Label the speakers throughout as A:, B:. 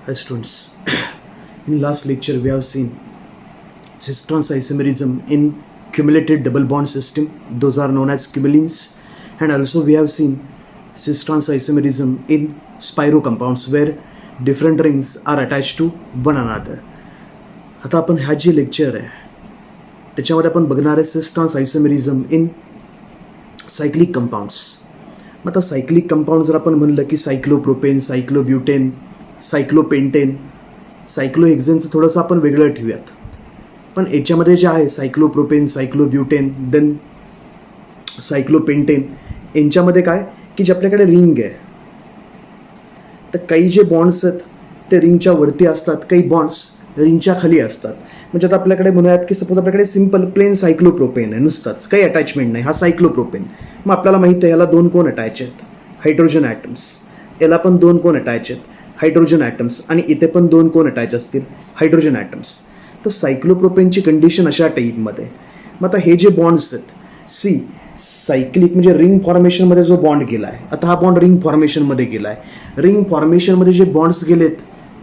A: Hi students, in last lecture we have seen cis-trans isomerism in cumulative double bond system, those are known as cumulins, and also we have seen cis-trans isomerism in spiro compounds where different rings are attached to one another. आता आपण ह्या जे lecture आहे त्याच्यामध्ये आपण बघणार आहे cis-trans isomerism in cyclic compounds. मग आता सायक्लिक कंपाऊंड जर आपण म्हणलं की सायक्लोप्रोपेन, सायक्लोब्युटेन, सायक्लोपेंटेन, सायक्लोहेक्झेनचं थोडंसं आपण वेगळं ठेवूयात. पण याच्यामध्ये जे आहे सायक्लोप्रोपेन, सायक्लोब्युटेन, देन सायक्लोपेंटेन, यांच्यामध्ये काय की जे आपल्याकडे रिंग आहे तर काही जे बॉन्ड्स आहेत ते रिंगच्या वरती असतात, काही बॉन्ड्स रिंगच्या खाली असतात. म्हणजे आता आपल्याकडे म्हणूयात की सपोज आपल्याकडे सिम्पल प्लेन सायक्लोप्रोपेन आहे, नुसताच काही अटॅचमेंट नाही, हा सायक्लोप्रोपेन. मग आपल्याला माहिती आहे याला दोन कोण अटॅच आहेत, हायड्रोजन ॲटम्स. याला पण दोन कोण अटॅच आहेत, हायड्रोजन ॲटम्स. आणि इथे पण दोन कोण अटॅच असतील, हायड्रोजन ॲटम्स. तर सायक्लोप्रोपेनची कंडिशन अशा टाईपमध्ये. मग आता हे जे बॉन्ड्स आहेत सी सायक्लिक म्हणजे रिंग फॉर्मेशनमध्ये जो बॉन्ड गेला आहे, आता हा बॉन्ड रिंग फॉर्मेशनमध्ये गेला आहे. रिंग फॉर्मेशनमध्ये जे बॉन्ड्स गेलेत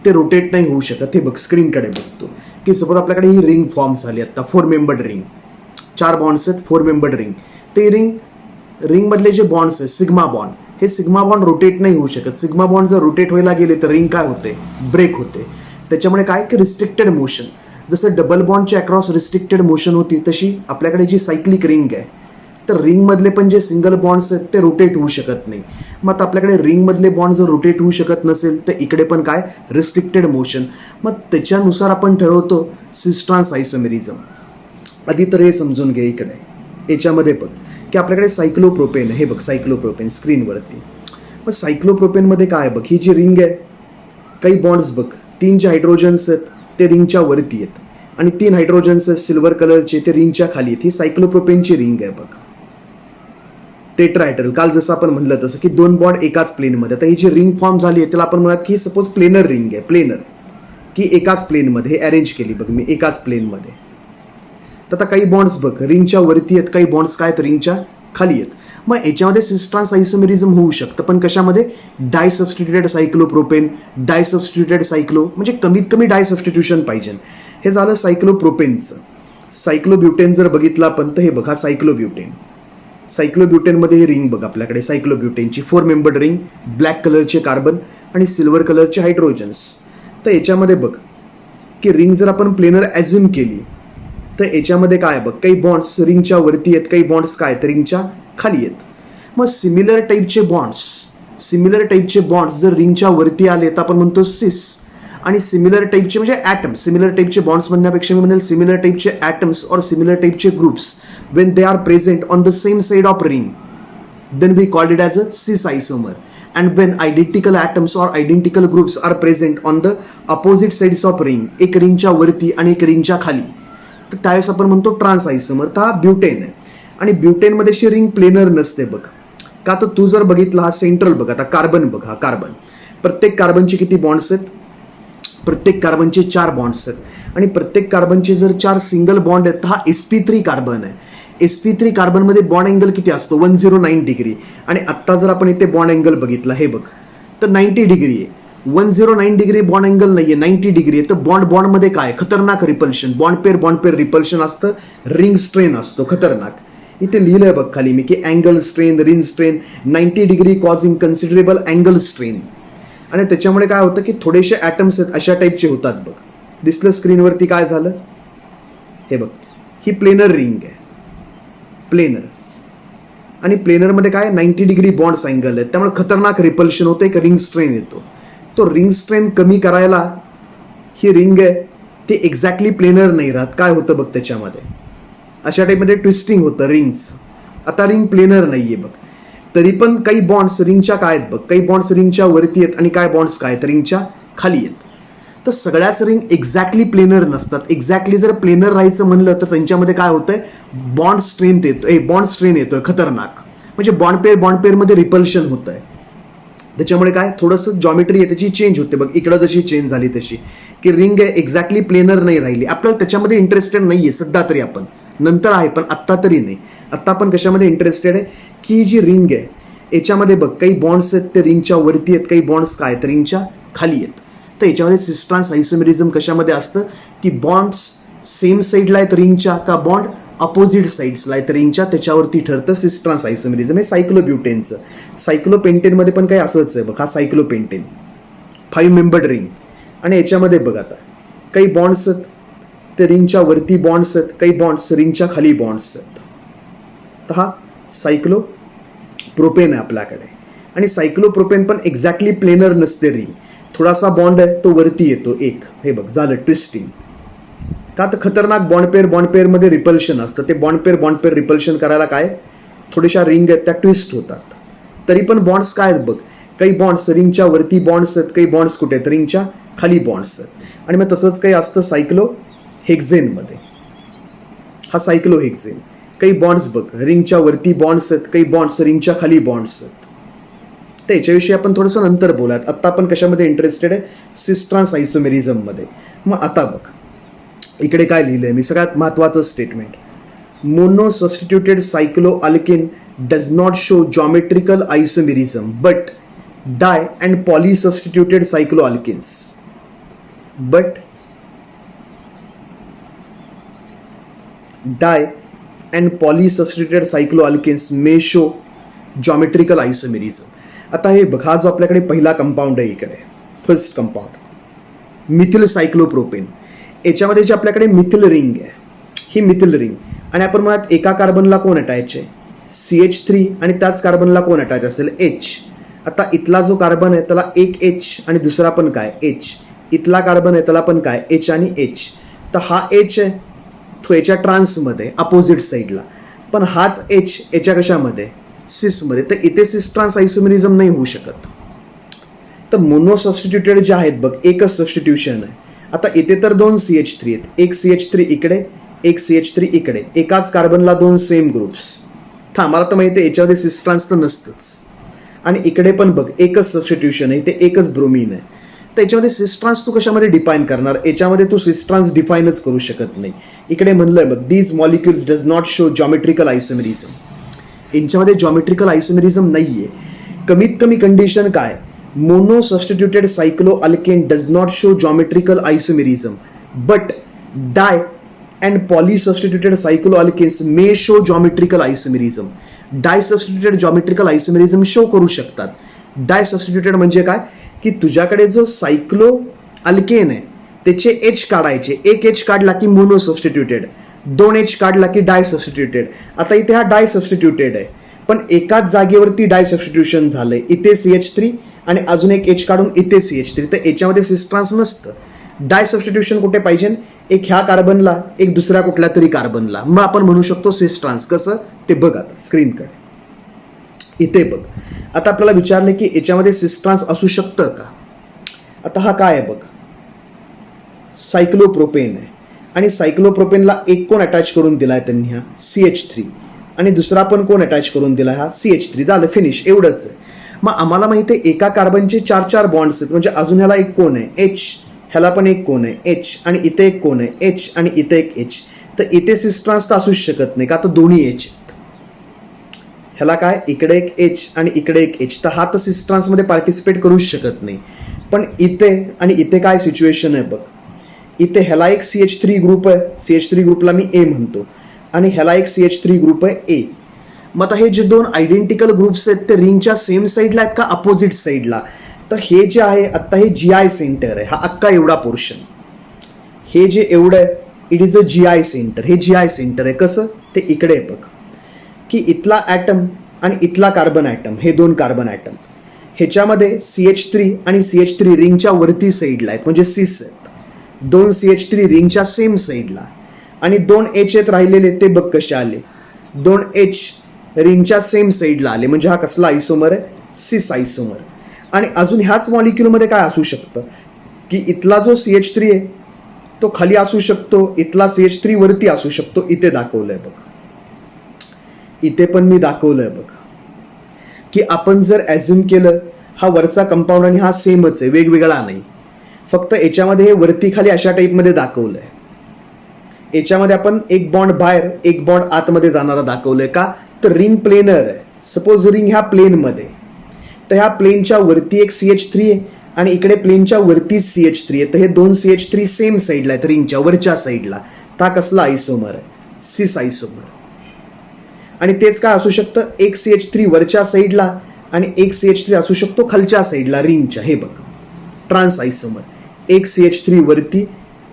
A: ते रोटेट नाही होऊ शकत. हे बघ स्क्रीनकडे बघतो की सपोज आपल्याकडे ही रिंग फॉर्म झाली आता 4 मेंबर्ड रिंग, 4 बॉन्ड्स आहेत 4 मेंबर्ड रिंग. ते रिंगमधले जे बॉन्ड्स आहेत सिग्मा बॉन्ड, हे सिग्मा बॉन्ड रोटेट नाही होऊ शकत. सिग्मा बॉन्ड जर रोटेट व्हायला गेले तर रिंग काय होते, ब्रेक होते. त्याच्यामुळे काय की रिस्ट्रिक्टेड मोशन, जसं डबल बॉन्डच्या अक्रॉस रिस्ट्रिक्टेड मोशन होती तशी आपल्याकडे जी सायक्लिक रिंग आहे तर रिंगमधले पण जे सिंगल बॉन्ड्स आहेत ते रोटेट होऊ शकत नाही. मग आता आपल्याकडे रिंगमधले बॉन्ड जर रोटेट होऊ शकत नसेल तर इकडे पण काय रिस्ट्रिक्टेड मोशन. मग त्याच्यानुसार आपण ठरवतो cis-trans आयसोमेरिझम. आधी तर हे समजून घे इकडे याच्यामध्ये बघ की आपल्याकडे सायक्लोप्रोपेन, हे बघ सायक्लोप्रोपेन स्क्रीनवरती. मग सायक्लोप्रोपेनमध्ये काय बघ, ही जी रिंग आहे काही बॉन्ड्स बघ 3 जे हायड्रोजन्स आहेत ते रिंगच्या वरती आहेत आणि 3 हायड्रोजन्स आहेत सिल्वर कलरचे ते रिंगच्या खाली आहेत. ही सायक्लोप्रोपेनची रिंग आहे बघ, टेट्राहेड्रल. काल जसं आपण म्हणलं तसं की 2 बॉन्ड एकाच प्लेनमध्ये. आता ही जी रिंग फॉर्म झाली आहे त्याला आपण म्हणत की सपोज प्लेनर रिंग आहे, प्लेनर की एकाच प्लेनमध्ये हे अरेंज केली बघ मी एकाच प्लेनमध्ये. तर आता काही बॉन्ड्स बघ रिंगच्या वरती आहेत, काही बॉन्ड्स काय तर रिंगच्या खाली आहेत. मग याच्यामध्ये cis-trans आयसोमेरिझम होऊ शकतं, पण कशामध्ये, डायसबस्टिट्युटेड सायक्लोप्रोपेन, डायसबस्टिट्युटेड सायक्लो, म्हणजे कमीत कमी डायसबस्टिट्यूशन पाहिजे. हे झालं सायक्लोप्रोपेनचं. सायक्लोब्युटेन जर बघितलं आपण तर हे बघा सायक्लोब्युटेन. सायक्लोब्युटेनमध्ये ही रिंग बघ आपल्याकडे सायक्लोब्युटेनची 4 मेंबर्ड रिंग, ब्लॅक कलरचे कार्बन आणि सिल्वर कलरचे हायड्रोजन्स. तर याच्यामध्ये बघ की रिंग जर आपण प्लेनर ॲझ्युम केली तर याच्यामध्ये काय बघ काही बॉन्ड्स रिंगच्या वरती आहेत, काही बॉन्ड्स काय तर रिंगच्या खाली आहेत. मग सिमिलर टाईपचे बॉन्ड्स जर रिंगच्या वरती आले तर आपण म्हणतो सिस. आणि सिमिलर टाईपचे म्हणजे ॲटम्स, सिमिलर टाईपचे बॉन्ड्स म्हणण्यापेक्षा मी म्हणेल सिमिलर टाईपचे ॲटम्स और सिमिलर टाईपचे groups when they are present on the same side of ring then we called it as a cis isomer. And when identical atoms और identical groups are present on the opposite sides of ring, एक रिंगच्या वरती आणि एक रिंगच्या खाली, तर त्यावेळेस आपण म्हणतो ट्रान्स आयसोमर. तर हा ब्युटेन आहे. आणि ब्युटेनमध्ये अशी रिंग प्लेनर नसते बघ का. तर तू जर बघितला हा सेंट्रल बघ, आता कार्बन बघ, हा कार्बन, प्रत्येक कार्बनचे किती बॉन्ड्स आहेत, प्रत्येक कार्बनचे 4 बॉन्ड्स आहेत आणि प्रत्येक कार्बनचे जर 4 सिंगल बॉन्ड आहेत तर हा sp3 कार्बन आहे. sp3 कार्बनमध्ये बॉन्ड अँगल किती असतो, 109 डिग्री. आणि आत्ता जर आपण इथे बॉन्ड अँगल बघितला हे बघ तर 90 डिग्री आहे. 109 डिग्री बॉन्ड अँगल नाहीये, 90 डिग्री आहे. तर बॉन्डमध्ये काय खतरनाक रिपल्शन, बॉन्ड पेअर रिपल्शन असतं, रिंग स्ट्रेन असतो खतरनाक. इथे लिहिलंय बघ खाली मी की angle strain, ring strain 90 degree causing considerable angle strain. आणि त्याच्यामुळे काय होतं की थोडेसे ॲटम्स आहेत अशा टाईपचे होतात बघ. दिसलं स्क्रीनवरती काय झालं, हे बघ ही प्लेनर रिंग आहे, प्लेनर. आणि प्लेनरमध्ये काय 90 डिग्री बॉन्ड्स अँगल आहेत, त्यामुळे खतरनाक रिपल्शन होतं, एक रिंग स्ट्रेन येतो. तो रिंग स्ट्रेन कमी करायला ही रिंग आहे ते एक्झॅक्टली प्लेनर नाही राहत. काय होतं बघ त्याच्यामध्ये अशा टाईपमध्ये ट्विस्टिंग होतं रिंग्स. आता रिंग प्लेनर नाहीये बघ, तरी पण काही बॉन्ड्स रिंगच्या काय आहेत बघ, काही बॉन्ड्स रिंगच्या वरती आहेत आणि काय बॉन्ड्स काय तर रिंगच्या खाली आहेत. तर सगळ्याच रिंग एक्झॅक्टली प्लेनर नसतात. एक्झॅक्टली जर प्लेनर राहायचं म्हणलं तर त्यांच्यामध्ये काय होतंय, बॉन्ड स्ट्रेन येतोय खतरनाक. म्हणजे बॉन्ड पेअरमध्ये रिपल्शन होत आहे. त्याच्यामुळे काय थोडंसं जॉमेट्री आहे त्याची चेंज होते बघ. इकडं जशी चेंज झाली तशी की रिंग आहे एक्झॅक्टली प्लेनर नाही राहिली. आपल्याला त्याच्यामध्ये इंटरेस्टेड नाहीये सध्या तरी, आपण नंतर आहे पण आत्ता तरी नाही. आत्ता आपण कशामध्ये इंटरेस्टेड आहे की ही जी रिंग आहे याच्यामध्ये बघ काही बॉन्ड्स आहेत ते रिंगच्या वरती आहेत, काही बॉन्ड्स काय तर रिंगच्या खाली आहेत. तर याच्यामध्ये सिस ट्रान्स आयसोमेरिझम कशामध्ये असतं की बॉन्ड्स सेम साईडला आहेत रिंगच्या का बॉन्ड अपोजिट साईड्सला आहेत रिंगच्या, त्याच्यावरती ठरतं सिस ट्रान्स आयसोमेरिझम. हे सायक्लोब्युटेनचं. सायक्लोपेंटेनमध्ये पण काही असंच आहे बघ, हा सायक्लोपेंटेन 5 मेंबर्ड रिंग. आणि याच्यामध्ये बघ आता काही बॉन्ड्स आहेत ते रिंगच्या वरती बॉन्ड्स आहेत, काही बॉन्ड्स रिंगच्या खाली बॉन्ड्स आहेत. तर हा सायक्लोप्रोपेन आहे आपल्याकडे. आणि सायक्लोप्रोपेन पण एक्झॅक्टली प्लेनर नसते रिंग, थोडासा बॉन्ड आहे तो वरती येतो एक. हे बघ झालं ट्विस्टिंग. का तर खतरनाक बॉन्ड पेअरमध्ये रिपल्शन असतं. ते बॉन्ड पेअर रिपल्शन करायला काय थोड्याशा रिंग आहेत त्या ट्विस्ट होतात. तरी पण बॉन्ड्स काय आहेत बघ, काही बॉन्ड्स रिंगच्या वरती बॉन्ड्स आहेत, काही बॉन्ड्स कुठे आहेत रिंगच्या खाली बॉन्ड्स आहेत. आणि मग तसंच काही असतं सायक्लोहेक्झेनमध्ये. हा सायक्लोहेक्झेन. काही बॉन्ड्स बघ रिंगच्या वरती बॉन्ड्स आहेत, काही बॉन्ड्स रिंगच्या खाली बॉन्ड्स आहेत. तर याच्याविषयी आपण थोडंसं नंतर बोलात. आत्ता आपण कशामध्ये इंटरेस्टेड आहे, सिस ट्रान्स आयसोमेरिझममध्ये. मग आता बघ इकडे काय लिहिलंय मी, सगळ्यात महत्त्वाचं statement. Mono substituted cycloalkane does not show geometrical isomerism but di and poly substituted cycloalkanes. But di and poly substituted cycloalkanes may show geometrical isomerism. आता हे बघ, हा जो आपल्याकडे पहिला कंपाऊंड आहे इकडे, फर्स्ट कंपाऊंड मिथिल सायक्लोप्रोपेन. याच्यामध्ये जे आपल्याकडे मिथिल रिंग आहे, ही मिथिल रिंग. आणि आपण म्हणत एका कार्बनला कोण अटॅच आहे, CH3, आणि त्याच कार्बनला कोण अटॅच असेल, H. आता इथला जो कार्बन आहे त्याला एक H आणि दुसरा पण काय H. इथला कार्बन आहे त्याला पण काय H आणि H. तर हा H आहे तो याच्या ट्रान्समध्ये अपोजिट साईडला, पण हाच H याच्या कशामध्ये सिसमध्ये. तर इथे सिस ट्रान्स आयसोमेरिझम नाही होऊ शकत. तर मोनो सबस्टिट्यूटेड जे आहेत बघ, एकच सबस्टिट्यूशन आहे. आता इथे तर 2 CH3 आहेत, एक CH3 इकडे, एक CH3 इकडे, एकाच कार्बनला 2 सेम ग्रुप्स. मला तर माहिती आहे याच्यामध्ये सिस ट्रान्स तर नसतंच. आणि इकडे पण बघ एकच सबस्टिट्यूशन आहे, इथे एकच ब्रोमीन आहे. तर याच्यामध्ये सिस ट्रान्स तू कशामध्ये डिफाईन करणार, याच्यामध्ये तू सिस ट्रान्स डिफाईनच करू शकत नाही. इकडे म्हणलंय बघ, these molecules does not show geometrical isomerism. यांच्यामध्ये जॉमेट्रिकल आयसोमेरिझम नाहीये. कमीत कमी कंडिशन काय, mono substituted cycloalkane does not show geometrical isomerism but di and poly substituted cycloalkanes may show geometrical isomerism. Di substituted geometrical isomerism show करू शकतात. डाय substituted म्हणजे काय की तुझ्याकडे जो सायक्लो अल्केन आहे त्याचे H काढायचे, एक H काढला की मोनो सबस्टिट्यूटेड, 2 H काढला की डाय सबस्टिट्यूटेड. आता इथे हा डाय सबस्टिट्यूटेड आहे, पण एकाच जागेवरती डाय सबस्टिट्यूशन झालंय. इथे CH3 आणि अजून एक H काढून इथे CH3. तर याच्यामध्ये सिस ट्रान्स नसतं. डाय सबस्टिट्यूशन कुठे पाहिजे, एक ह्या कार्बनला, एक दुसऱ्या कुठल्या तरी कार्बनला. मग आपण म्हणू शकतो सिस ट्रान्स. कसं ते बघ आता स्क्रीनकडे, इथे बघ. आता आपल्याला विचारले की याच्यामध्ये सिस ट्रान्स असू शकतं का. आता हा काय आहे बघ, सायक्लोप्रोपेन आहे. आणि सायक्लोप्रोपेनला एक कोण अटॅच करून दिलाय त्यांनी, हा CH3, आणि दुसरा पण कोण अटॅच करून दिलाय, हा CH3. झालं, फिनिश, एवढंच आहे. मग आम्हाला माहिती आहे एका कार्बनचे 4 बॉन्ड्स आहेत, म्हणजे अजून ह्याला एक कोण आहे H, ह्याला पण एक कोण आहे H, आणि इथे एक कोण आहे H, आणि इथे एक H. तर इथे सिस ट्रान्स तर असूच शकत नाही, का तर दोन्ही H आहेत. ह्याला काय इकडे एक H आणि इकडे एक H, तर हा तर सिस ट्रान्समध्ये पार्टिसिपेट करूच शकत नाही. पण इथे आणि इथे काय सिच्युएशन आहे बघ, इथे ह्याला एक CH3 ग्रुप आहे, CH3 ग्रुपला मी A म्हणतो, आणि ह्याला एक CH3 ग्रुप आहे A. मग आता हे जे 2 आयडेंटिकल ग्रुप्स आहेत ते रिंगच्या सेम साईडला आहेत का अपोजिट साईडला. तर हे जे आहे आता हे GI सेंटर आहे, हा अख्खा एवढा पोर्शन, हे जे एवढं आहे it is a GI centre. हे GI सेंटर आहे. कसं ते इकडे बघ की इथला ॲटम आणि इथला कार्बन ॲटम, हे 2 कार्बन ॲटम, ह्याच्यामध्ये CH3 आणि CH3 रिंगच्या वरती साईडला आहेत, म्हणजे सिस आहेत. 2 CH3 रिंगच्या सेम साईडला, आणि 2 H आहेत राहिलेले, ते बघ कसे आले, 2 H रिंगच्या सेम साईडला आले. म्हणजे हा कसला आयसोमर आहे, सिस आयसोमर. आणि अजून ह्याच मॉलिक्युलमध्ये काय असू शकतं की इथला जो CH3 आहे तो खाली असू शकतो, इथला CH3 वरती असू शकतो. इथे दाखवलंय बघ, इथे पण मी दाखवलंय बघ की आपण जर ॲझ्युम केलं हा वरचा कंपाऊंड आणि हा सेमच आहे, वेगवेगळा नाही, फक्त याच्यामध्ये हे वरती खाली अशा टाईपमध्ये दाखवलंय. याच्यामध्ये आपण एक बॉन्ड बाहेर, एक बॉन्ड आतमध्ये जाणारा दाखवलंय. का तर रिंग प्लेनर आहे. सपोज रिंग ह्या प्लेनमध्ये, तर ह्या प्लेनच्या वरती एक CH3 आहे आणि इकडे प्लेनच्या वरती CH3 आहे, तर हे दोन CH3 सेम साईडला आहेत रिंगच्या वरच्या साईडला. तर हा कसला आयसोमर आहे? सिस आयसोमर. आणि तेच काय असू शकतं, एक CH3 वरच्या साईडला आणि एक CH3 असू शकतो खालच्या साईडला रिंगच्या. हे बघ, ट्रान्स आयसोमर. एक CH3 वरती,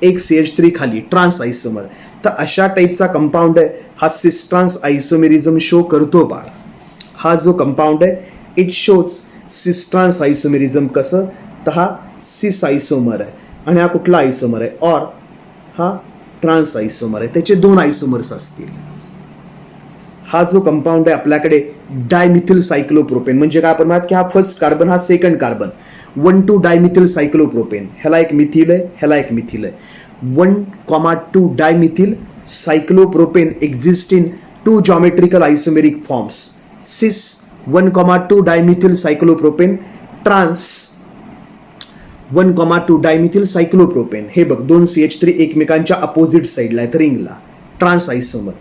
A: एक CH3 खाली, ट्रान्स आयसोमर. तर अशा टाईपचा कंपाऊंड आहे हा सिस ट्रान्स आयसोमेरिझम शो करतो बाळ. हा जो कंपाऊंड आहे इट शोज सिस ट्रान्स आयसोमेरिझम. कसं? तर हा सिस आयसोमर आहे आणि हा कुठला आयसोमर आहे? ऑर हा ट्रान्स आयसोमर आहे. त्याचे दोन आयसोमर्स असतील. हा जो कंपाऊंड आहे आपल्याकडे डायमिथिल सायक्लोप्रोपेन, म्हणजे काय आपण म्हणत की हा फर्स्ट कार्बन हा सेकंड कार्बन 1,2 डायमिथिल सायक्लोप्रोपेन. ह्याला एक मिथिल आहे, ह्याला एक मिथिल आहे. 1,2 dimethyl cyclopropane exist in 2 geometrical isomeric forms. Cis 1,2 dimethyl cyclopropane, trans 1,2 dimethyl cyclopropane. हे बघ, दोन CH3 एकमेकांच्या अपोजिट साईडला आहेत रिंगला, ट्रान्स आयसोमर.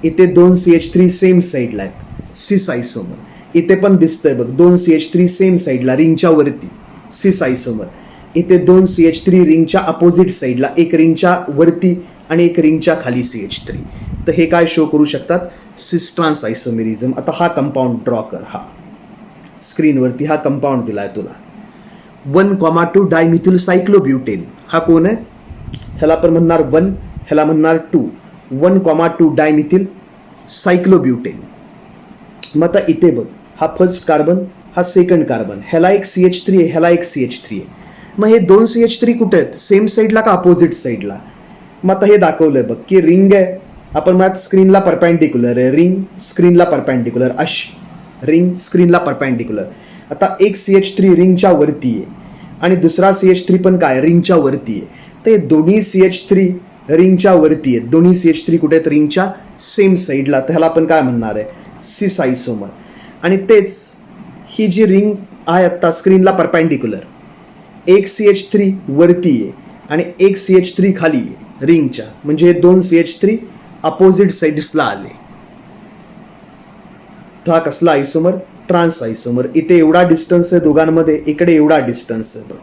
A: इथे दोन CH3 सेम साईडला आहेत, सिस आयसोमर. इथे पण दिसतंय बघ, दोन CH3 सेम साईडला रिंगच्या वरती, सिस आयसोमर. इथे दोन CH3 रिंगच्या अपोजिट साईडला, एक रिंगच्या वरती आणि एक रिंगच्या खाली CH3. तर हे काय शो करू शकतात? सिस ट्रान्स आयसोमेरिझम. आता हा कंपाऊंड ड्रॉ कर. हा स्क्रीनवरती हा कंपाऊंड दिलाय तुला, 1,2 डायमिथिल सायक्लोब्युटेन. हा कोण आहे? ह्याला पण म्हणणार 1, ह्याला म्हणणार 2. 1,2 डायमिथिल सायक्लोब्युटेन. मग आता इथे बघ, हा फर्स्ट कार्बन, हा सेकंड कार्बन, ह्याला एक CH3 आहे, ह्याला एक CH3 आहे. मग हे दोन CH3 कुठे आहेत? सेम साईडला का अपोजिट साईडला? मग आता हे दाखवलंय बघ की रिंग आहे, आपण मग स्क्रीनला परपॅन्डिक्युलर आहे, रिंग स्क्रीनला परपॅन्डिक्युलर, अशी रिंग स्क्रीनला परपॅन्डिक्युलर. आता एक CH3 रिंगच्या वरती आहे आणि दुसरा CH3 पण काय रिंगच्या वरती आहे. तर हे दोन्ही CH3 रिंगच्या वरती आहेत. दोन्ही CH3 कुठे आहेत? रिंगच्या सेम साईडला. तर ह्याला आपण काय म्हणणार आहे? सिस आयसोमर. आणि तेच ही जी रिंग आहे आता स्क्रीनला परपॅन्डिक्युलर, एक CH3 वरती आहे आणि एक CH3 खाली आहे रिंगच्या, म्हणजे हे दोन CH3 अपोजिट साईड्सला आले. हा कसला आयसोमर? ट्रान्स आयसोमर. इथे एवढा डिस्टन्स आहे दोघांमध्ये, इकडे एवढा डिस्टन्स आहे बघ.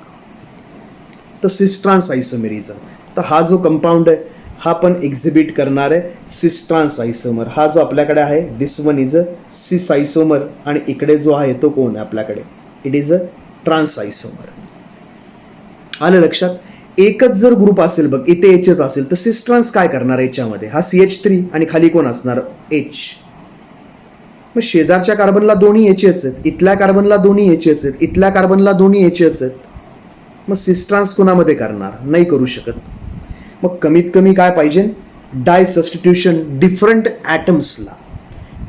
A: तर सिस ट्रान्स आयसोमेरिझम. तर हा जो कंपाऊंड आहे हा पण एक्झिबिट करणार आहे सिस ट्रान्स आयसोमर. हा जो आपल्याकडे आहे दिस वन इज अ सिस आयसोमर आणि इकडे जो आहे तो कोण आहे आपल्याकडे? It is a trans isomer. आलं लक्षात? एकच जर ग्रुप असेल बघ, इथे एचच असेल तर सिस ट्रान्स काय करणार याच्यामध्ये? हा CH3 आणि खाली कोण असणार? H. मग शेजारच्या कार्बनला दोन्ही एचच आहेत, इथल्या कार्बनला दोन्ही एचच आहेत, इथल्या कार्बनला दोन्ही एचच आहेत. मग सिस ट्रान्स कोणामध्ये करणार? नाही करू शकत. मग कमीत कमी काय पाहिजे? डाय सबस्टिट्यूशन डिफरंट ॲटम्सला.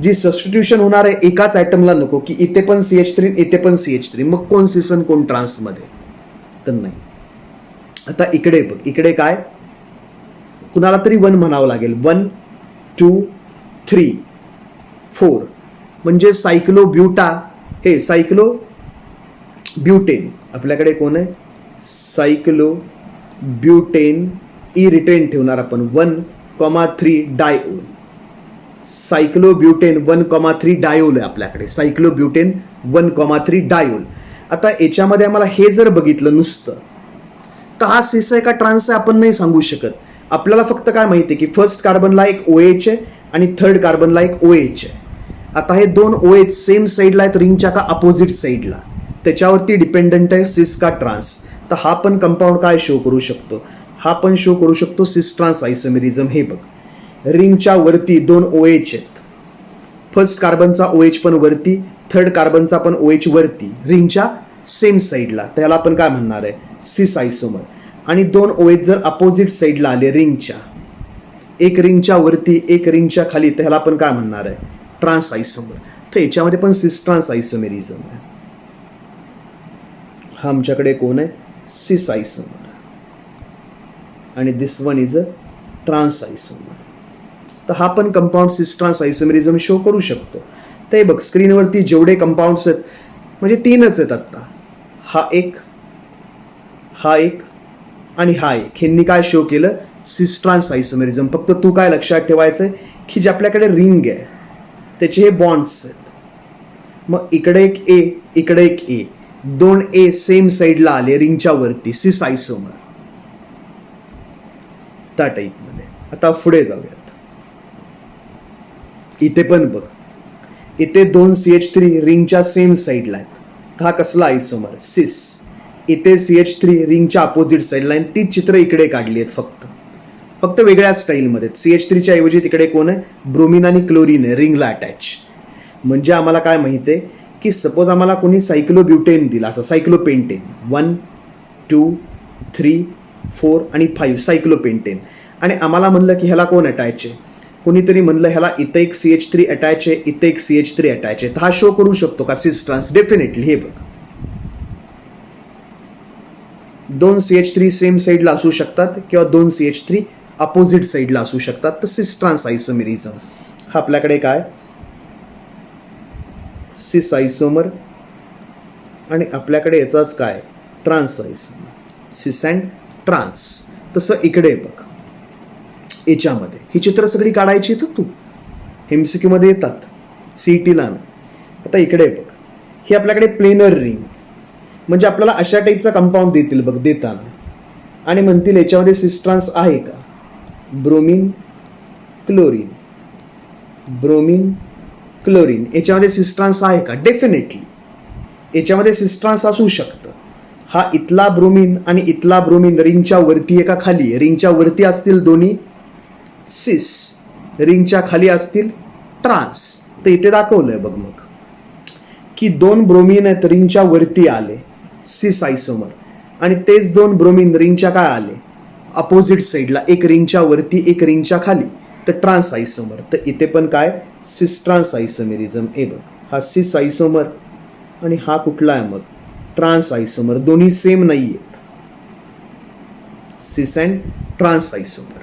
A: जी सबस्टिट्यूशन होणार आहे एकाच ॲटमला नको की इथे पण CH3 इथे पण CH3. मग कोण सिस आणि कोण ट्रान्समध्ये? तर नाही. आता इकडे बघ, इकडे काय कुणाला तरी 1 म्हणावं लागेल. 1, 2, 3, 4 म्हणजे सायक्लोब्युटा. हे सायक्लो ब्युटेन. आपल्याकडे कोण आहे? सायक्लोब्युटेन. रिटेन ठेवणार आपण 1,3 डायोल. सायक्लोब्युटेन 1,3 डायोल आहे आपल्याकडे. Cyclobutane 1,3 diol. आता याच्यामध्ये आम्हाला हे जर बघितलं नुसतं तर हा सिस आहे का ट्रान्स आहे आपण नाही सांगू शकत. आपल्याला फक्त काय माहिती आहे की फर्स्ट कार्बनला एक OH आहे आणि थर्ड कार्बनला एक OH आहे. आता हे दोन OH सेम साईडला आहेत रिंगच्या का अपोजिट साईडला, त्याच्यावरती डिपेंडंट आहे सिस का ट्रान्स. तर हा पण कंपाऊंड काय शो करू शकतो? हा पण शो करू शकतो सिस ट्रान्स आयसोमेरिझम. हे बघ, रिंगच्या वरती दोन OH आहेत. फर्स्ट कार्बनचा OH पण वरती, थर्ड कार्बनचा पण OH वरती, रिंगच्या सेम साईडला. त्याला आपण काय म्हणणार आहे? सिस आयसोमर. आणि दोन OH जर अपोजिट साईडला आले रिंगच्या, एक रिंगच्या वरती एक रिंगच्या खाली, त्याला आपण काय म्हणणार आहे? ट्रान्स आयसोमर. तर याच्यामध्ये पण सिस ट्रान्स आयसोमेरिझम आहे. हा आमच्याकडे कोण आहे? सिस आयसोमर. आणि दिस वन इज अ ट्रान्स आयसोमर. तर हा पण कंपाऊंड सिस ट्रान्स आयसोमेरिझम शो करू शकतो. ते बघ स्क्रीनवरती जेवढे कंपाऊंड्स आहेत म्हणजे 3च आहेत आत्ता. हा एक, हा एक आणि हा एक. ह्यांनी काय शो केलं? सिस ट्रान्स आयसोमेरिझम. फक्त तू काय लक्षात ठेवायचं आहे की जे आपल्याकडे रिंग आहे त्याचे हे बॉन्ड्स आहेत. मग इकडे एक A, इकडे एक A. दोन ए सेम साईडला आले रिंगच्या वरती, सिस आयसोमर त्या टाईपमध्ये. आता पुढे जाऊयात. इथे पण बघ, इथे दोन CH3 रिंगच्या सेम साईडला आहेत. हा कसला आयसोमर? सिस. इथे CH3 रिंगच्या अपोजिट साईडला आहे. ती चित्र इकडे काढली आहेत फक्त वेगळ्या स्टाईलमध्ये. CH3च्या ऐवजी तिकडे कोण आहे? ब्रोमिन आणि क्लोरीन आहे रिंगला अटॅच. म्हणजे आम्हाला काय माहिती आहे की सपोज आम्हाला कोणी सायक्लोब्युटेन दिला, असं सायक्लोपेंटेन 1 2 3 4 आणि 5 सायक्लोपेंटेन, आणि आम्हाला म्हणलं की ह्याला कोण अटॅच आहे? कोणीतरी म्हणलं ह्याला इथं एक CH3 अटॅच आहे, इथं एक CH3 अटॅच आहे. तर हा शो करू शकतो का सिस ट्रान्स? डेफिनेटली. हे बघ, दोन CH3 सेम साईडला असू शकतात किंवा दोन CH3 अपोजिट साईडला असू शकतात. तर सिस ट्रान्स आयसोमेरिझम हा आपल्याकडे काय? सिस आयसोमर, आणि आपल्याकडे याचाच काय? ट्रान्स आयसोमर, सिस अँड ट्रान्स. तसं इकडे बघ, याच्यामध्ये ही चित्र सगळी काढायची तर तू MCQ मध्ये येतात, CET-ला नाही. आता इकडे बघ, ही आपल्याकडे प्लेनर रिंग, म्हणजे आपल्याला अशा टाईपचा कंपाऊंड देतील बघ देताना, आणि म्हणतील याच्यामध्ये सिस ट्रान्स आहे का? ब्रोमिन क्लोरीन, ब्रोमिन क्लोरीन, याच्यामध्ये सिस ट्रान्स आहे का? डेफिनेटली याच्यामध्ये सिस ट्रान्स असू शकतं. हा इथला ब्रोमिन आणि इथला ब्रोमिन रिंगच्या वरती आहे का खाली आहे? रिंगच्या वरती असतील दोन्ही सिस, रिंगच्या खाली असतील ट्रान्स. तर इथे दाखवलंय बघ मग की दोन ब्रोमिन आहेत रिंगच्या वरती आले, सिस आयसोमर, आणि तेच दोन ब्रोमिन रिंगच्या काय आले? अपोजिट साईडला, एक रिंगच्या वरती एक रिंगच्या खाली, तर ट्रान्स आयसोमर. तर इथे पण काय? सिस ट्रान्स आयसोमेरिझम. ए बघ, हा सिस आयसोमर आणि हा कुठला आहे मग? ट्रान्स आयसोमर. दोन्ही सेम नाही आहेत, सिस अँड ट्रान्स आयसोमर.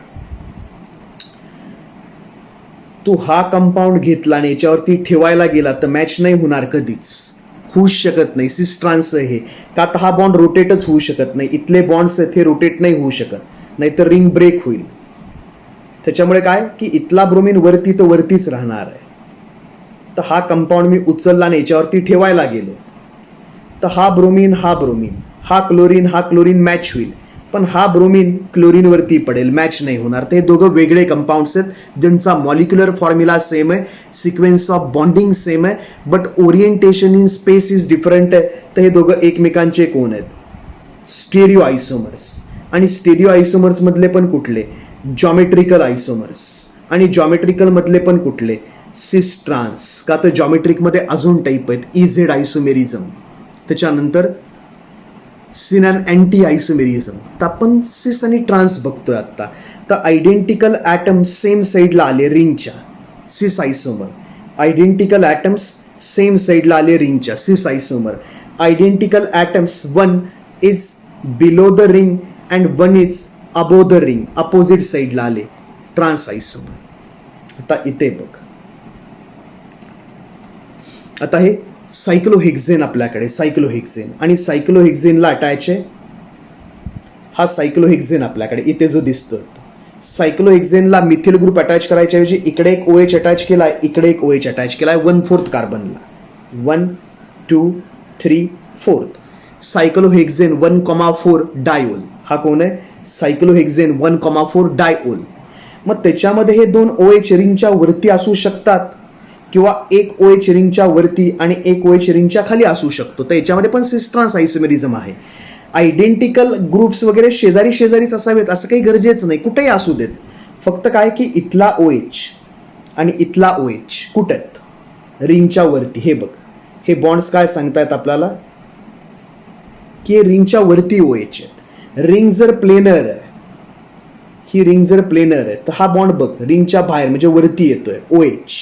A: तू हा कंपाऊंड घेतला आणि याच्यावरती ठेवायला गेला तर मॅच नाही होणार, कधीच होऊच शकत नाही. सिस ट्रान्स हे का? तर हा बॉन्ड रोटेटच होऊ शकत नाही. इथले बॉन्ड्स आहेत हे रोटेट नाही होऊ शकत, नाहीतर रिंग ब्रेक होईल. त्याच्यामुळे काय की इथला ब्रोमिन वरती तर वरतीच राहणार आहे. तर हा कंपाऊंड मी उचलला आणि याच्यावरती ठेवायला गेलो तर हा ब्रोमिन हा ब्रोमिन, हा क्लोरीन मॅच होईल, पण हा ब्रोमिन क्लोरीनवरती पडेल, मॅच नाही होणार. ते दोघं वेगळे कंपाऊंड्स आहेत, ज्यांचा मॉलिक्युलर फॉर्म्युला सेम आहे, सिक्वेन्स ऑफ बॉन्डिंग सेम आहे, but orientation in space is different आहे. तर हे दोघं एकमेकांचे कोण आहेत? स्टेरिओ आयसोमर्स. आणि स्टेरिओ आयसोमर्स मधले पण कुठले? जॉमेट्रिकल आयसोमर्स. आणि जॉमेट्रिकल मधले पण कुठले? सिस ट्रान्स. का तर जॉमेट्रिक मध्ये अजून टाईप आहेत, EZ आयसोमेरिझम, त्याच्यानंतर सिन अँड अँटी आयसोमेरिझम. तर आपण सिस आणि ट्रान्स बघतोय आता. तर आयडेंटिकल ॲटम्स सेम साईडला आले रिंगच्या, cis isomer. Identical atoms same साईडला आले रिंगच्या, cis isomer. Identical atoms, one is below the ring and one is above the ring, opposite साईडला आले, ट्रान्स आयसोमर. आता इथे बघ, आता हे सायक्लोहेक्झेन आपल्याकडे, सायक्लोहेक्झेन, आणि सायक्लोहेक्झेनला अटॅच आहे हा सायक्लोहेक्झेन आपल्याकडे इथे जो दिसतोय. सायक्लोहेक्झेनला मिथिल ग्रुप अटॅच करायच्या ऐवजी इकडे एक OH अटॅच केलाय, इकडे एक OH अटॅच केलाय 1/4 कार्बनला, 1 2 3 4. सायक्लोहेक्झेन 1,4 डायओल. हा कोण आहे? सायक्लोहेक्झेन 1,4 डायओल. मग त्याच्यामध्ये हे दोन OH रिंगच्या वरती असू शकतात किंवा एक OH रिंगच्या वरती आणि एक OH रिंगच्या खाली असू शकतो. तर याच्यामध्ये पण सिस ट्रान्स आयसोमेरिझम आहे. आयडेंटिकल ग्रुप्स वगैरे शेजारी शेजारीच असावेत असं काही गरजेचं नाही, कुठेही असू देत. फक्त काय की इथला OH आणि इथला OH कुठे आहेत? रिंगच्या वरती. हे बघ, हे बॉन्ड्स काय सांगतायत आपल्याला की रिंगच्या वरती OH आहेत. रिंग जर प्लेनर आहे, ही रिंग जर प्लेनर आहे तर हा बॉन्ड बघ रिंगच्या बाहेर म्हणजे वरती येतोय OH,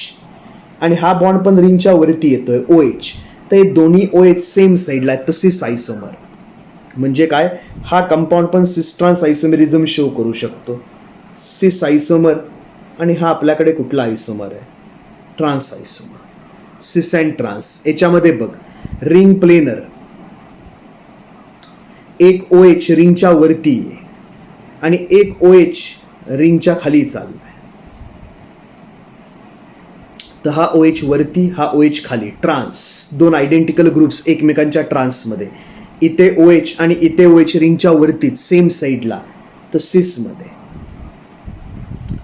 A: आणि हा बॉन्ड पण रिंगच्या वरती येतोय OH. तर हे दोन्ही OH सेम साईडला आहेत, तर सिस आयसोमर. म्हणजे काय? हा कंपाऊंड पण सिस ट्रान्स आयसोमेरिझम शो करू शकतो, सिस आयसोमर. आणि हा आपल्याकडे कुठला आयसोमर आहे? ट्रान्स आयसोमर, सिस अँड ट्रान्स. याच्यामध्ये बघ, रिंग प्लेनर, एक OH रिंगच्या वरती आहे आणि एक OH रिंगच्या खाली चाललाय. तर हा OH वरती, हा OH खाली, ट्रान्स, दोन आयडेंटिकल ग्रुप्स एकमेकांच्या ट्रान्समध्ये. इथे OH आणि इथे OH रिंगच्या वरतीच सेम साईडला, तर सिसमध्ये.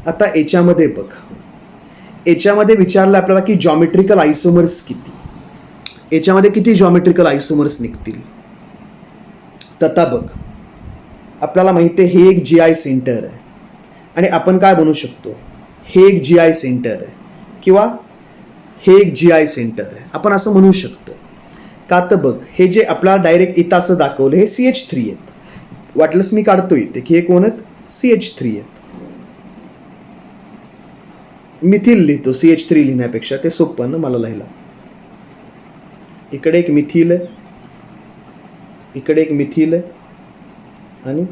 A: आता याच्यामध्ये बघ, याच्यामध्ये विचारलं आपल्याला की जॉमेट्रिकल आयसोमर्स किती, याच्यामध्ये किती जॉमेट्रिकल आयसोमर्स निघतील. तर आता बघ, आपल्याला माहिती आहे हे एक GI सेंटर आहे आणि आपण काय बनवू शकतो, हे एक GI सेंटर आहे किंवा हे एक GI सेंटर आहे, आपण असं म्हणू शकतो. का तर बघ, हे जे आपल्याला डायरेक्ट इथं असं दाखवलं हे CH3 आहेत. वाटलंच मी काढतो इथे की हे कोण आहेत, CH3 आहेत. मिथिल लिहितो CH3 लिहिण्यापेक्षा, ते सोपं ना मला लिहायला. इकडे एक मिथिल आहे, इकडे एक मिथिल आहे आणि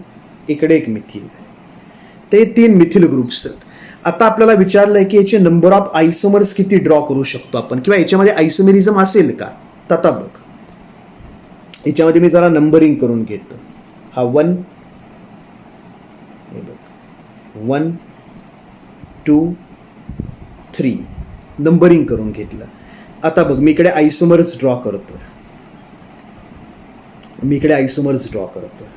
A: इकडे एक मिथिल आहे. ते 3 मिथिल ग्रुप्स आहेत. आता आपल्याला विचारलंय की याचे नंबर ऑफ आयसोमर्स किती ड्रॉ करू शकतो आपण, किंवा याच्यामध्ये आयसोमेरिझम असेल का. तर आता बघ, याच्यामध्ये मी जरा नंबरिंग करून घेतो. हा 1, हे बघ 1 2 3 नंबरिंग करून घेतलं. आता बघ, मी इकडे आयसोमर्स ड्रॉ करतोय, मी इकडे आयसोमर्स ड्रॉ करतोय.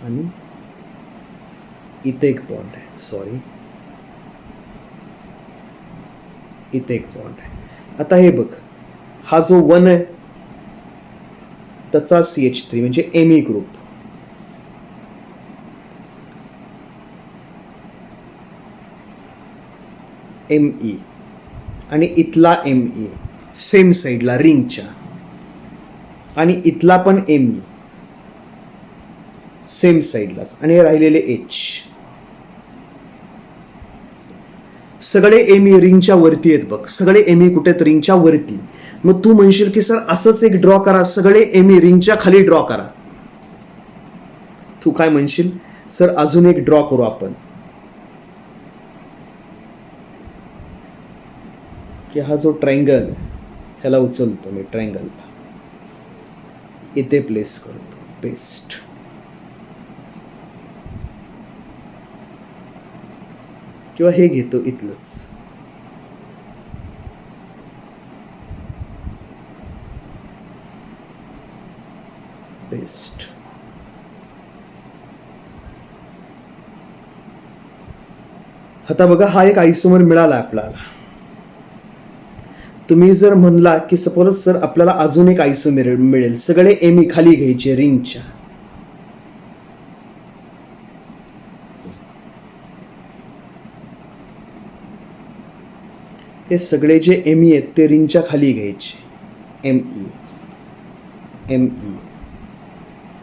A: आणि इथे एक बॉन्ड आहे, सॉरी, इथे एक बॉन्ड आहे. आता हे बघ, हा जो 1 आहे त्याचा CH3 म्हणजे Me ग्रुप, Me, आणि इथला Me सेम साईडला रिंगच्या, आणि इथला पण Me सेम साईडलाच, आणि राहिलेले H. सगळे Me रिंगच्या वरती आहेत बघ, सगळे Me कुठे आहेत, रिंगच्या वरती. मग तू म्हणशील की सर असंच एक ड्रॉ करा, सगळे Me रिंगच्या खाली ड्रॉ करा. तू काय म्हणशील, सर अजून एक ड्रॉ करू आपण, की हा जो ट्रायंगल ह्याला उचलतो मी, ट्रायंगल इथे प्लेस करतो, पेस्ट. किंवा हे घेतो इथलंच, पेस्ट. आता बघा, हा एक आयसोमर मिळाला आपल्याला. तुम्ही जर म्हणला की सपोज सर आपल्याला अजून एक आयसोमर मिळेल, सगळे Me खाली घ्यायचे रिंगच्या, हे सगळे जे Me आहेत ते रिंगच्या खाली घ्यायचे, Me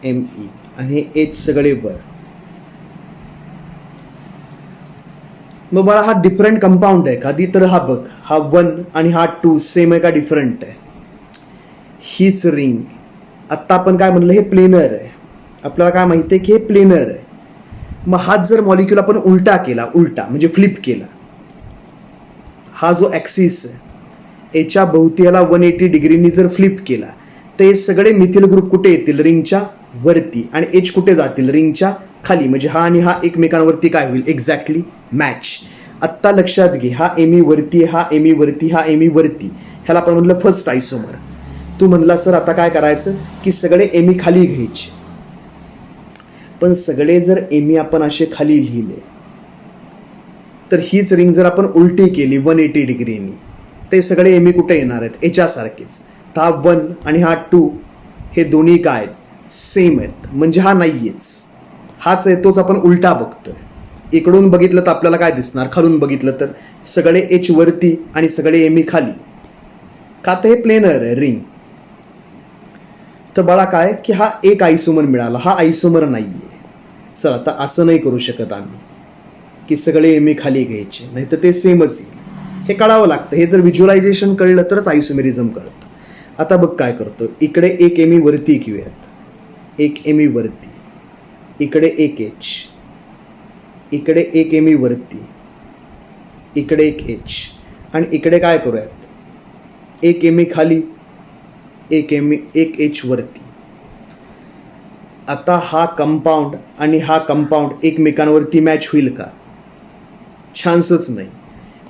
A: Me Me, आणि H सगळे वर. मग बाळा हा डिफरंट कंपाऊंड आहे का, तर हा बघ, हा 1 आणि हा 2 सेम आहे का, डिफरंट आहे. हीच रिंग, आत्ता आपण काय म्हणलं, हे प्लेनर आहे, आपल्याला काय माहिती आहे की हे प्लेनर आहे. मग हाच जर मॉलिक्यूल आपण उलटा केला, उलटा म्हणजे फ्लिप केला, हा जो ऍक्सिस आहे याच्या भोवती याला 180 डिग्रीनी जर फ्लिप केला, ते सगळे मिथिल ग्रुप कुठे येतील, रिंगच्या वरती, आणि H कुठे जातील, रिंगच्या खाली. म्हणजे हा आणि हा एकमेकांवरती काय होईल, एक्झॅक्टली मॅच. आत्ता लक्षात घे, हा Me वरती, हा Me वरती, हा Me वरती, ह्याला आपण म्हणलं फर्स्ट आयसोमर. तू म्हणला सर आता काय करायचं की सगळे Me खाली घ्यायचे, पण सगळे जर Me आपण असे खाली लिहिले तर हीच रिंग जर आपण उलटी केली 180 डिग्रीनी, ते सगळे Me कुठे येणार आहेत, याच्यासारखेच. तर हा 1 आणि हा 2 हे दोन्ही काय आहेत, सेम आहेत. म्हणजे हा नाहीयेच, हाच आहे, तोच आपण उलटा बघतोय. इकडून बघितलं तर आपल्याला काय दिसणार, खालून बघितलं तर सगळे H वरती आणि सगळे Me खाली, का तर हे प्लेनर आहे रिंग. तर बाळा काय की हा एक आयसोमर मिळाला, हा आयसोमर नाहीये. चल आता असं नाही करू शकत आम्ही की सगळे Me खाली घ्यायचे, नाही तर ते सेमच येईल. हे कळावं लागतं, हे जर व्हिज्युअलायझेशन कळलं तरच आयसोमेरिझम कळतं. आता बघ काय करतो, इकडे एक Me वरती घेऊयात, एक Me वरती, इकडे एक H, इकडे एक Me वरती, इकडे एक H आणि इकडे काय करूयात, एक Me खाली, एक H वरती. आता हा कंपाऊंड आणि हा कंपाऊंड एकमेकांवरती मॅच होईल का? चान्सच नाही.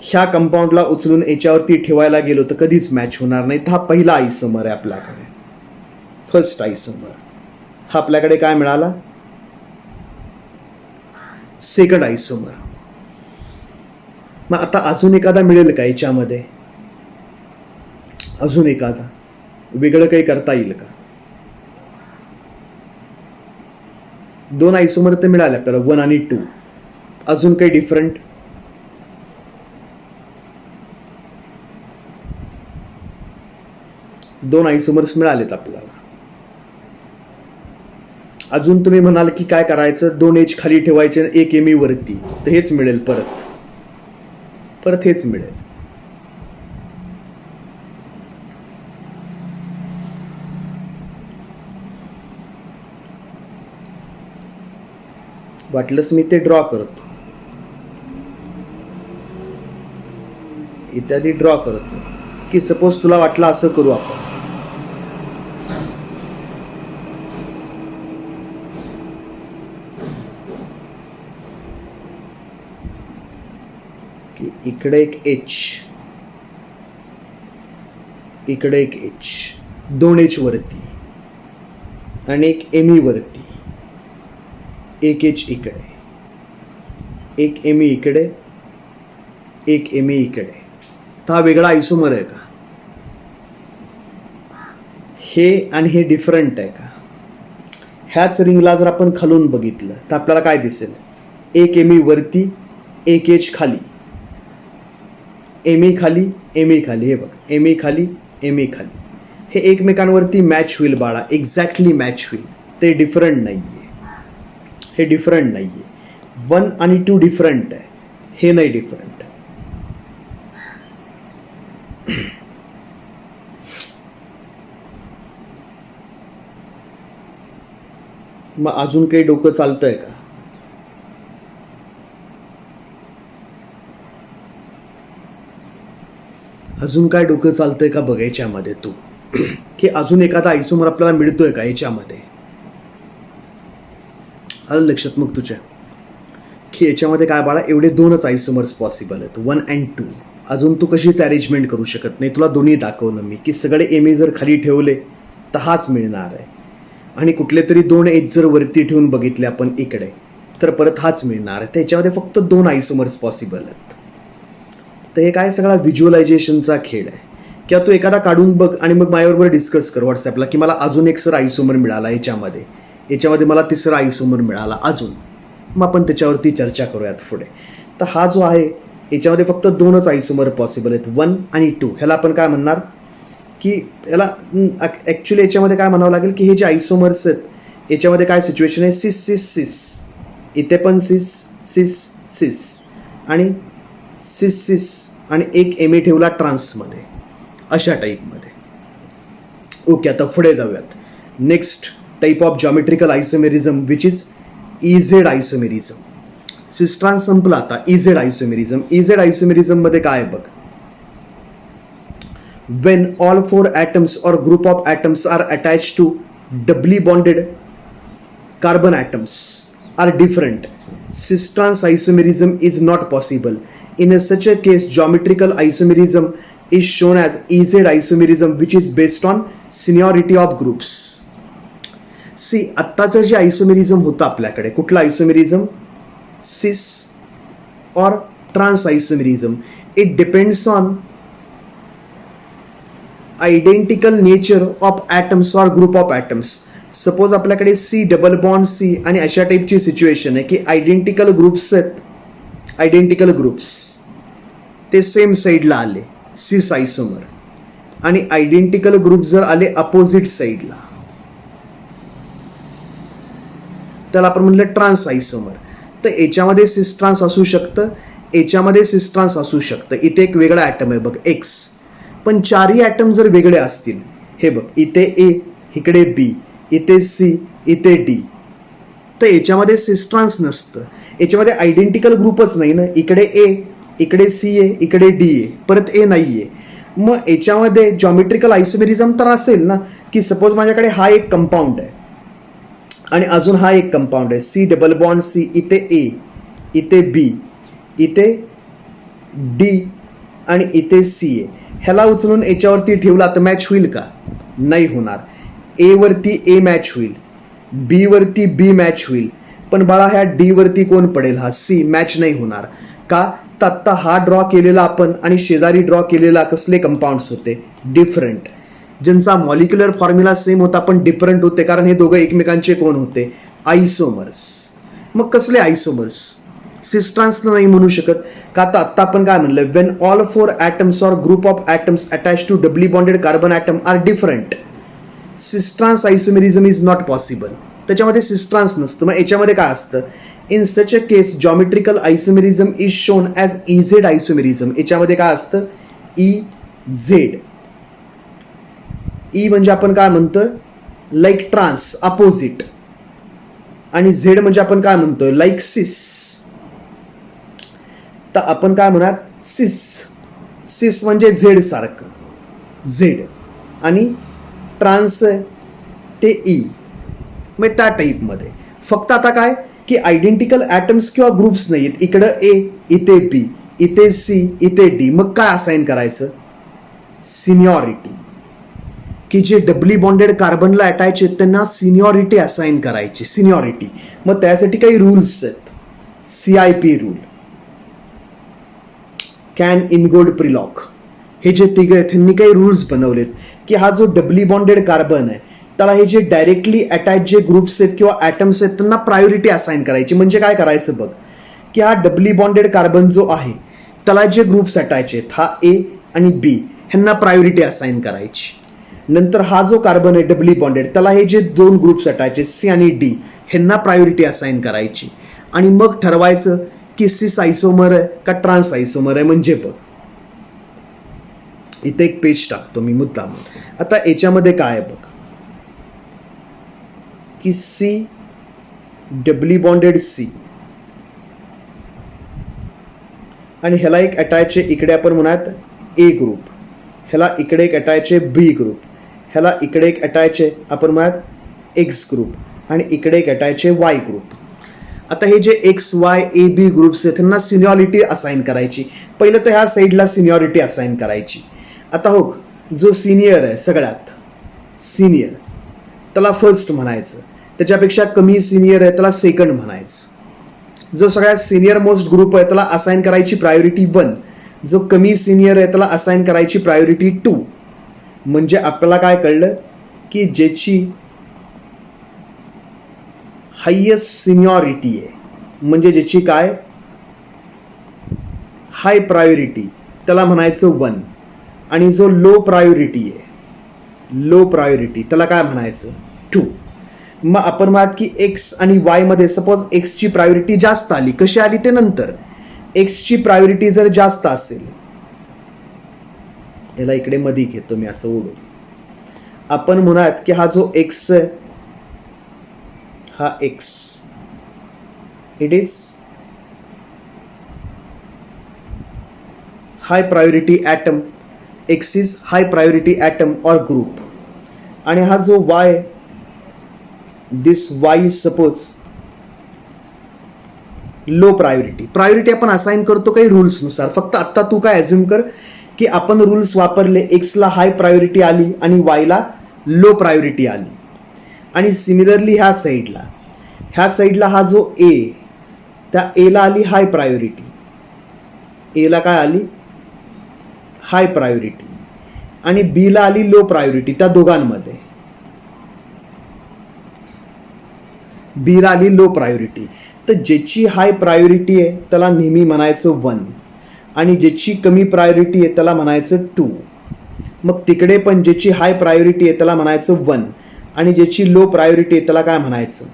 A: ह्या कंपाऊंडला उचलून याच्यावरती ठेवायला गेलो तर कधीच मॅच होणार नाही. तर हा पहिला आयसोमर आहे आपल्याकडे, फर्स्ट आयसोमर. हा आपल्याकडे काय मिळाला, सेकंड आयसोमर. मग आता अजून एखादा मिळेल का याच्यामध्ये, अजून एखादा वेगळं काही करता येईल का? 2 आयसोमर तर मिळाले आपल्याला, 1 आणि 2. अजून काही डिफरंट? दोन आयसोमर्स मिळालेत आपल्याला. अजून तुम्ही म्हणाल की काय करायचं, 2 H खाली ठेवायचे, एक Me वरती, तर हेच मिळेल, परत हेच मिळेल. वाटलंच मी ते ड्रॉ करतो, इत्यादी ड्रॉ करतो, की सपोज तुला वाटलं असं करू आपण, की इकडे एक H, इकडे एक H, 2 H वरती आणि एक Me वरती, एक H इकडे, एक Me इकडे, एक Me इकडे. तर हा वेगळा आयसोमर आहे का? हे आणि हे डिफरंट आहे का? ह्याच रिंगला जर आपण खालून बघितलं तर आपल्याला काय दिसेल, एक Me वरती, एक H खाली, Me खाली, Me खाली. हे बघ, Me खाली, Me खाली. हे एकमेकांवरती मॅच होईल बाळा, एक्झॅक्टली मॅच होईल. ते डिफरंट नाहीये, हे डिफरंट नाहीये. 1 आणि 2 डिफरंट आहे, हे नाही डिफरंट. मग अजून काही डोकं चालतंय का? अजून काय डोकं चालतंय का बघ याच्यामध्ये तू, की अजून एखादा आयसोमर आपल्याला मिळतोय का याच्यामध्ये? आलं लक्षात मग तुझ्या, की याच्यामध्ये काय बाळा, एवढे 2च आयसोमर्स पॉसिबल आहेत, 1 and 2. अजून तू कशीच अरेंजमेंट करू शकत नाही. तुला दोन्ही दाखवलं मी, की सगळे Me जर खाली ठेवले तर हाच मिळणार आहे, आणि कुठले तरी 2 H जर वरती ठेवून बघितले आपण इकडे तर परत हाच मिळणार आहे. त्याच्यामध्ये फक्त 2 आयसोमर्स पॉसिबल आहेत. तर हे काय सगळा व्हिज्युअलायझेशनचा खेळ आहे. किंवा तू एखादा काढून बघ आणि मग माझ्याबरोबर डिस्कस कर व्हॉट्सॲपला, की मला अजून एक सर आयसोमर मिळाला याच्यामध्ये मला तिसरा आयसोमर मिळाला अजून, मग आपण त्याच्यावरती चर्चा करूयात पुढे. तर हा जो आहे याच्यामध्ये फक्त 2च आयसोमर पॉसिबल आहेत, 1 आणि 2. ह्याला आपण काय म्हणणार, की याला ॲक्च्युली याच्यामध्ये काय म्हणावं लागेल, की हे जे आयसोमर्स आहेत याच्यामध्ये काय सिच्युएशन आहे, सिस सिस सिस, इथे पण सिस सिस सिस आणि सिस सिस, आणि एक Me ठेवला ट्रान्समध्ये, अशा टाईपमध्ये. ओके, आता पुढे जाऊयात. Next type of geometrical isomerism which is EZ isomerism. सिस ट्रान्स संपला, आता EZ आयसोमेरिझम. EZ आयसोमेरिझम मध्ये काय बघ, when all 4 atoms or group of atoms are attached to doubly bonded carbon atoms are different, cis trans isomerism is not possible. In such a case, geometrical isomerism is shown as EZ isomerism, which is based on seniority of groups. See आत्ताचं जे isomerism होतं आपल्याकडे, कुठलं isomerism, cis और trans isomerism, it depends on identical nature of atoms और group of atoms. Suppose आपल्याकडे C double bond C आणि अशा टाईपची सिच्युएशन आहे, की आयडेंटिकल ग्रुप्स आहेत, आयडेंटिकल ग्रुप्स ते सेम साईडला आले, सिस आयसोमर, आणि आयडेंटिकल ग्रुप जर आले अपोजिट साईडला, त्याला आपण म्हटलं ट्रान्स आयसोमर. तर याच्यामध्ये सिस ट्रान्स असू शकतं, याच्यामध्ये सिस ट्रान्स असू शकतं. इथे एक वेगळा ॲटम आहे बघ, X, पण 4ही ॲटम जर वेगळे असतील, हे बघ, इथे A, इकडे B, इथे C, इथे D, तर याच्यामध्ये सिस ट्रान्स नसतं. याच्यामध्ये आयडेंटिकल ग्रुपच नाही ना, इकडे A इकडे सी आहे, इकडे डी आहे, परत ए नाही आहे. मग याच्यामध्ये जॉमेट्रिकल आयसोमेरिझम तर असेल ना, की सपोज माझ्याकडे हा एक कंपाऊंड आहे आणि अजून हा एक कंपाऊंड आहे, सी डबल बॉन्ड सी, इथे ए, इथे बी, इथे डी आणि इथे सी आहे. ह्याला उचलून याच्यावरती ठेवला तर मॅच होईल का? नाही होणार. ए वरती ए मॅच होईल, बी वरती बी मॅच होईल, पण बाळा ह्या डी वरती कोण पडेल? हा सी. मॅच नाही होणार. का? तर आत्ता हा ड्रॉ केलेला आपण आणि शेजारी ड्रॉ केलेला कसले कंपाऊंड्स होते? डिफरंट. ज्यांचा मॉलिक्युलर फॉर्म्युला सेम होता पण डिफरंट होते, कारण हे दोघं एकमेकांचे कोण होते? आयसोमर्स. मग कसले आयसोमर्स? सिस्ट्रान्स नाही म्हणू शकत. का? तर आत्ता आपण काय म्हणलं? When all 4 atoms or group of atoms attach to doubly bonded carbon atom are different, cis trans isomerism is not possible. त्याच्यामध्ये सिस्ट्रान्स नसतं. मग याच्यामध्ये काय असतं? In such a case geometrical isomerism is shown as E Z isomerism. याच्यामध्ये काय असतं? E Z. E म्हणजे आपण काय म्हणतो? Like trans, opposite. आणि झेड म्हणजे आपण काय म्हणतो? लाईक सिस. तर आपण काय म्हणूयात? सिस. सिस म्हणजे झेड सारखं, झेड. आणि ट्रान्स ते ई. मग त्या टाईपमध्ये फक्त आता काय की आयडेंटिकल ॲटम्स किंवा ग्रुप्स नाही आहेत. इकडं ए, इथे बी, इथे सी, इथे डी. मग काय असाइन करायचं? सिनियॉरिटी. की जे डबली बॉन्डेड कार्बनला अटॅच आहेत त्यांना सिनियॉरिटी असाइन करायची. सिनियॉरिटी. मग त्यासाठी काही रूल्स आहेत. CIP रूल, कॅन इनगोल्ड प्रिलॉक, हे जे तिघ आहेत ह्यांनी काही रूल्स बनवलेत की हा जो डबली बॉन्डेड कार्बन आहे त्याला हे जे डायरेक्टली अटॅच जे ग्रुप्स आहेत किंवा ॲटम्स आहेत त्यांना प्रायोरिटी असाइन करायची. म्हणजे काय करायचं बघ, की हा डबली बॉन्डेड कार्बन जो आहे त्याला जे ग्रुप्स अटॅच आहेत, हा ए आणि बी, ह्यांना प्रायोरिटी असाइन करायची. नंतर हा जो कार्बन आहे डबली बॉन्डेड त्याला हे जे 2 ग्रुप्स अटॅच आहेत, सी आणि डी, ह्यांना प्रायोरिटी असाइन करायची. आणि मग ठरवायचं की सिस आयसोमर आहे का ट्रान्स आयसोमर आहे. म्हणजे बघ इथे एक पेज टाकतो मी मुद्दाम. आता याच्यामध्ये काय आहे बघ, की सी डबली बॉन्डेड सी आणि ह्याला एक अटॅच आहे इकडे आपण म्हणूयात ए ग्रुप, ह्याला इकडे एक अटॅच आहे बी ग्रुप, ह्याला इकडे एक अटॅच आहे आपण म्हणूयात एक्स ग्रुप आणि इकडे एक अटॅच आहे वाय ग्रुप. आता हे जे X Y A B groups आहेत त्यांना सिनियॉरिटी असाइन करायची. पहिलं तर ह्या साईडला सिनियॉरिटी असाइन करायची. आता हो, जो सिनियर आहे सगळ्यात सिनियर त्याला फर्स्ट म्हणायचं, त्याच्यापेक्षा कमी सिनियर आहे त्याला सेकंड म्हणायचं. जो सगळ्यात सिनियर मोस्ट ग्रुप आहे त्याला असाइन करायची प्रायोरिटी 1, जो कमी सिनियर आहे त्याला असाइन करायची प्रायोरिटी 2. म्हणजे आपल्याला काय कळलं की ज्याची हायेस्ट सिनियॉरिटी आहे म्हणजे ज्याची काय हाय प्रायोरिटी त्याला म्हणायचं 1. आणि जो लो प्रायोरिटी आहे, लो प्रायोरिटी, त्याला काय म्हणायचं 2. मग आपण म्हणत की एक्स आणि वाय मध्ये सपोज एक्सची प्रायोरिटी जास्त आली. कशी आली ते नंतर. एक्सची प्रायोरिटी जर जास्त असेल, याला इकडे मध्ये घेतो मी असं ओढून, आपण म्हणूयात की हा जो एक्स आहे हा X, it is high priority atom. X is high priority atom और ग्रुप. आणि हा जो Y, this Y suppose low priority. Priority आपण असाइन करतो काही रूल्सनुसार. फक्त आत्ता तू काय अज्युम कर की आपण रूल्स वापरले, एक्सला हाय प्रायोरिटी आली आणि वायला लो प्रायोरिटी आली. आणि सिमिलरली ह्या साईडला हा जो ए, त्या एला आली हाय प्रायोरिटी, एला काय आली हाय प्रायोरिटी आणि बीला आली लो प्रायोरिटी. त्या दोघांमध्ये बीला आली लो प्रायोरिटी. तर ज्याची हाय प्रायोरिटी आहे त्याला नेहमी म्हणायचं 1 आणि ज्याची कमी प्रायोरिटी आहे त्याला म्हणायचं 2. मग तिकडे पण ज्याची हाय प्रायोरिटी आहे त्याला म्हणायचं 1 आणि ज्याची लो प्रायोरिटी आहे त्याला काय म्हणायचं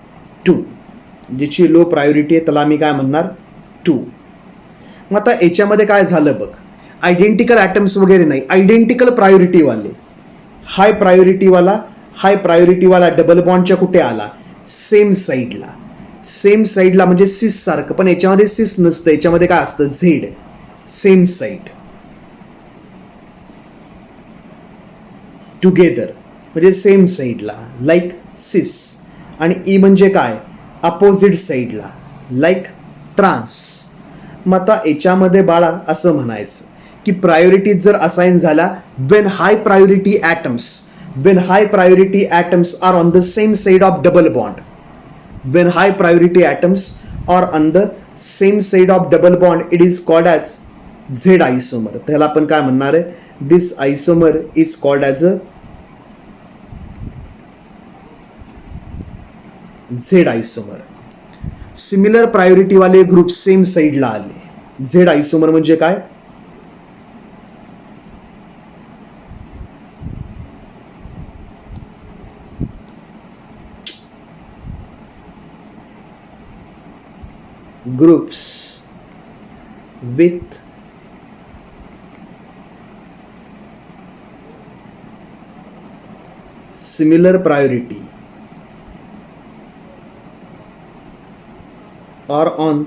A: 2. ज्याची लो प्रायोरिटी आहे त्याला मी काय म्हणणार 2. मग आता याच्यामध्ये काय झालं बघ, आयडेंटिकल ॲटम्स वगैरे नाही, आयडेंटिकल प्रायोरिटीवाले. हाय प्रायोरिटीवाला डबल बॉन्डच्या कुठे आला? सेम साईडला म्हणजे सिस सारखं. पण याच्यामध्ये सिस नसतं, याच्यामध्ये काय असतं? झेड. सेम साईड टुगेदर म्हणजे सेम साईडला लाईक सिस. आणि ई म्हणजे काय, अपोजिट साईडला लाईक ट्रान्स. मग आता याच्यामध्ये बाळा असं म्हणायचं की प्रायोरिटी जर असाइन झाला when high priority atoms are on the same side of double bond. When high priority atoms are on the same side of double bond it is called as Z isomer. त्याला आपण काय म्हणणार आहे, this isomer is called as a Z isomer. Similar priority वाले group same साइडला आले. Z isomer म्हणजे काय, groups with similar priority are on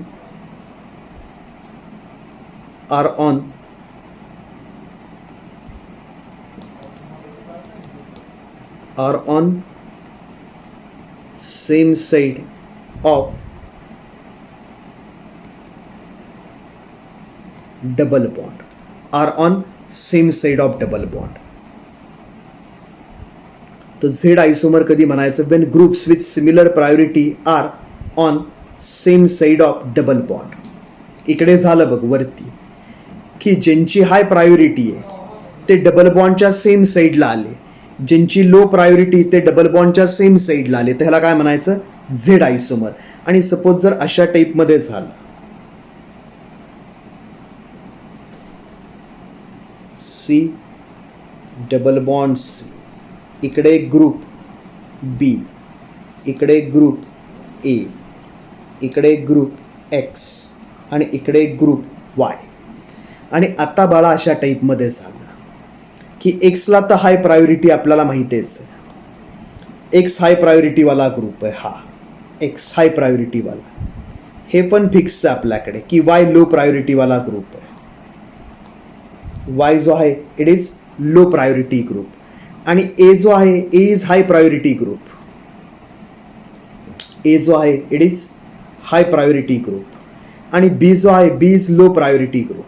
A: same side of double bond. Are on same side of double bond. तर Z isomer कधी म्हणायचं, when groups with similar priority are on same side of double bond. इकडे झालं बघ वरती की ज्यांची high priority आहे ते डबल बॉन्डच्या सेम साइडला आले, ज्यांची लो प्रायोरिटी ते डबल बॉन्डच्या सेम साइडला आले, तर ह्याला काय म्हणायचं, झेड आयसोमर. आणि सपोज जर अशा टाईपमध्ये झालं, सी डबल बॉन्ड सी, इकडे ग्रुप बी, इकडे ग्रुप ए, इकडे ग्रुप एक्स आणि इकडे ग्रुप वाय. आणि आता बाळा अशा टाईपमध्ये झालं की एक्सला तर हाय प्रायोरिटी आपल्याला माहितीच आहे, एक्स हाय प्रायोरिटीवाला ग्रुप आहे, हा एक्स हाय प्रायोरिटीवाला. हे पण फिक्स आहे आपल्याकडे की वाय लो प्रायोरिटीवाला ग्रुप आहे. वाय जो आहे it is low priority group. आणि ए जो आहे ए इज हाय प्रायोरिटी ग्रुप. ए जो आहे it is high priority group. आणि बी जो आहे बी इज लो प्रायोरिटी ग्रुप.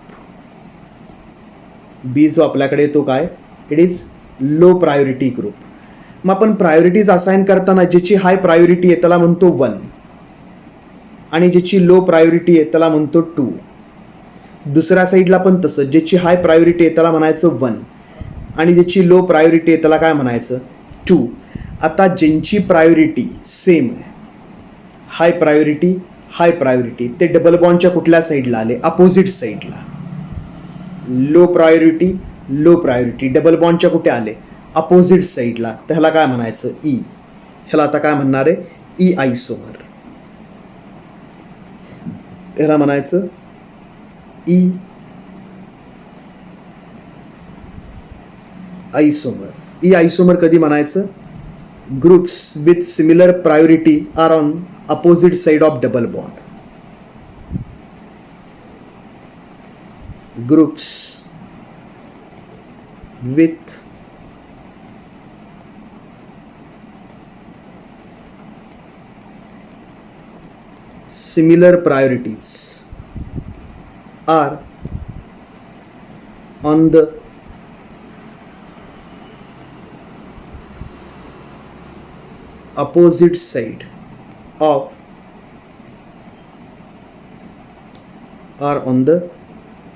A: बी जो आपल्याकडे येतो काय, it is low priority group. मग आपण प्रायोरिटीज असाइन करताना ज्याची हाय प्रायोरिटी आहे त्याला म्हणतो 1 आणि ज्याची लो प्रायोरिटी आहे त्याला म्हणतो 2. दुसऱ्या साईडला पण तसं, ज्याची हाय प्रायोरिटी आहे त्याला म्हणायचं 1 आणि ज्याची लो प्रायोरिटी आहे त्याला काय म्हणायचं 2. आता ज्यांची प्रायोरिटी सेम आहे, हाय प्रायोरिटी, ते डबल बॉन्डच्या कुठल्या साईडला आले, अपोजिट साईडला. लो प्रायोरिटी डबल बॉन्डच्या कुठे आले, अपोजिट साईडला, तर ह्याला काय म्हणायचं ई. ह्याला आता काय म्हणणार आहे, ई आयसोमर. ह्याला म्हणायचं ई आयसोमर. ई आयसोमर कधी म्हणायचं, groups with similar priority are on opposite side of double bond. Groups with similar priorities are on the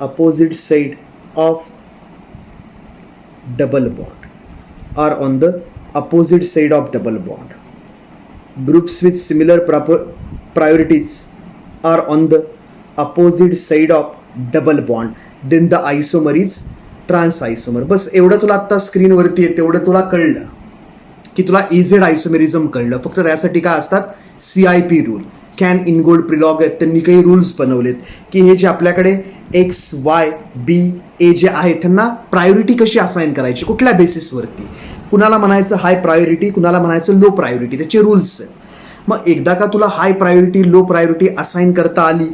A: opposite side of double bond. Are on the opposite side of double bond. Groups with similar priorities are on the opposite side of double bond. Then the isomer is trans isomer. बस एवढं तुला आता स्क्रीनवरती आहे तेवढं तुला कळलं की तुला इझेड isomerism कळलं. फक्त त्यासाठी काय असतात, CIP रूल, कॅन इनगोल्ड प्रिलॉग आहेत, त्यांनी काही रूल्स बनवलेत की हे जे आपल्याकडे एक्स वाय बी ए जे आहेत त्यांना प्रायोरिटी कशी असाइन करायची, कुठल्या बेसिसवरती, कुणाला म्हणायचं हाय प्रायोरिटी, कुणाला म्हणायचं लो प्रायोरिटी, त्याचे रूल्स आहेत. मग एकदा का तुला high priority low priority assign करता आली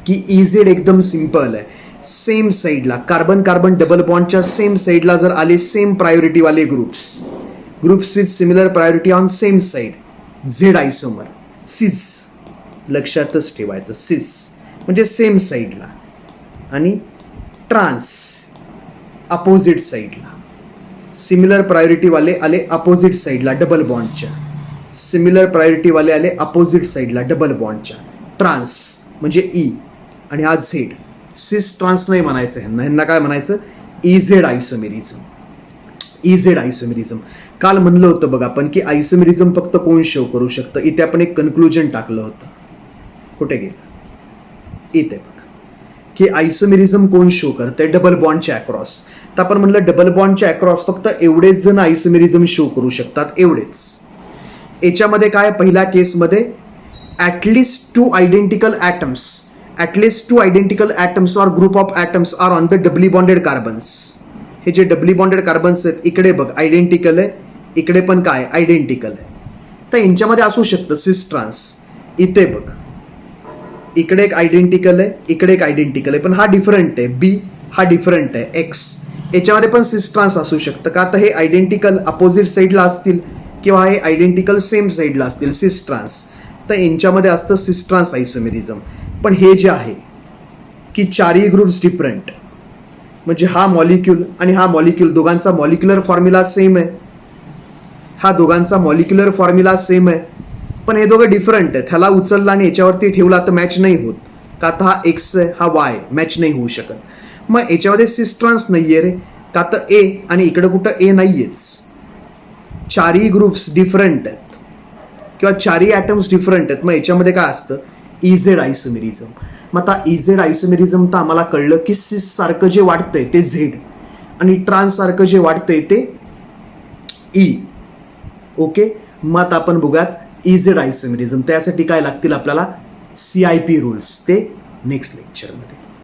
A: की इझेड एकदम सिम्पल आहे. सेम साईडला कार्बन कार्बन डबल बॉन्डच्या सेम साईडला जर आले सेम प्रायोरिटीवाले groups with similar priority on same side Z isomer cis, लक्षातच ठेवायचं सिस म्हणजे सेम साईडला, आणि ट्रान्स अपोजिट साईडला. सिमिलर प्रायोरिटीवाले आले अपोजिट साईडला डबल बॉन्डच्या, सिमिलर प्रायोरिटीवाले आले अपोजिट साईडला डबल बॉन्डच्या, ट्रान्स म्हणजे ई आणि हा झेड. सिस ट्रान्स नाही म्हणायचं ह्यांना काय म्हणायचं, इझेड आयसोमेरिझम. इझेड आयसोमेरिझम काल म्हणलं होतं बघा आपण की आयसोमेरिझम फक्त कोण शो करू शकतं. इथे आपण एक कन्क्लुजन टाकलं होतं, कुठे गेलं, इथे बघ की आयसोमेरिझम कोण शो करतंय, डबल बॉन्डच्या अक्रॉस. तर आपण म्हणलं डबल बॉन्डच्या अक्रॉस फक्त एवढेच जण आयसोमेरिझम शो करू शकतात, एवढेच. याच्यामध्ये काय, पहिल्या केसमध्ये at least two identical atoms or group of atoms are on the doubly bonded carbons. हे जे डबली बॉन्डेड कार्बन्स आहेत, इकडे बघ आयडेंटिकल आहे, इकडे पण काय आयडेंटिकल आहे. तर यांच्यामध्ये असू शकतं सिस ट्रान्स. इथे बघ इकडे एक आयडेंटिकल आहे, इकडे एक आयडेंटिकल आहे, पण हा डिफरंट आहे, बी हा डिफरंट आहे, एक्स. याच्यामध्ये पण सिस ट्रान्स असू शकतं का, तर हे आयडेंटिकल अपोजिट साईडला असतील किंवा हे आयडेंटिकल सेम साईडला असतील, सिस ट्रान्स. तर यांच्यामध्ये असतं सिस ट्रान्स आयसोमेरिझम. पण हे जे आहे की चारही ग्रुप्स डिफरंट, म्हणजे हा मॉलिक्यूल आणि हा मॉलिक्यूल दोघांचा मॉलिक्युलर फॉर्म्युला सेम आहे, हा दोघांचा मॉलिक्युलर फॉर्म्युला सेम आहे, पण हे दोघं डिफरंट आहेत. ह्याला उचलला आणि याच्यावरती ठेवला तर मॅच नाही होत का, तर हा एक्स आहे हा वाय, मॅच नाही होऊ शकत. मग याच्यामध्ये सिस ट्रान्स नाहीये रे का, तर ए आणि इकडे कुठं ए नाहीयेच. चारही ग्रुप्स डिफरंट आहेत किंवा चारही ॲटम्स डिफरंट आहेत. मग याच्यामध्ये काय असतं, इझेड आयसोमेरिझम. मग आता इझेड आयसोमेरिझम तर आम्हाला कळलं की सिस सारखं जे वाटतंय ते झेड आणि ट्रान्स सारखं जे वाटतंय ते ई. ओके, मग आता आपण बघूयात इझेड आयसोमेरिझम. त्यासाठी काय लागतील आपल्याला CIP रूल्स, ते नेक्स्ट लेक्चरमध्ये.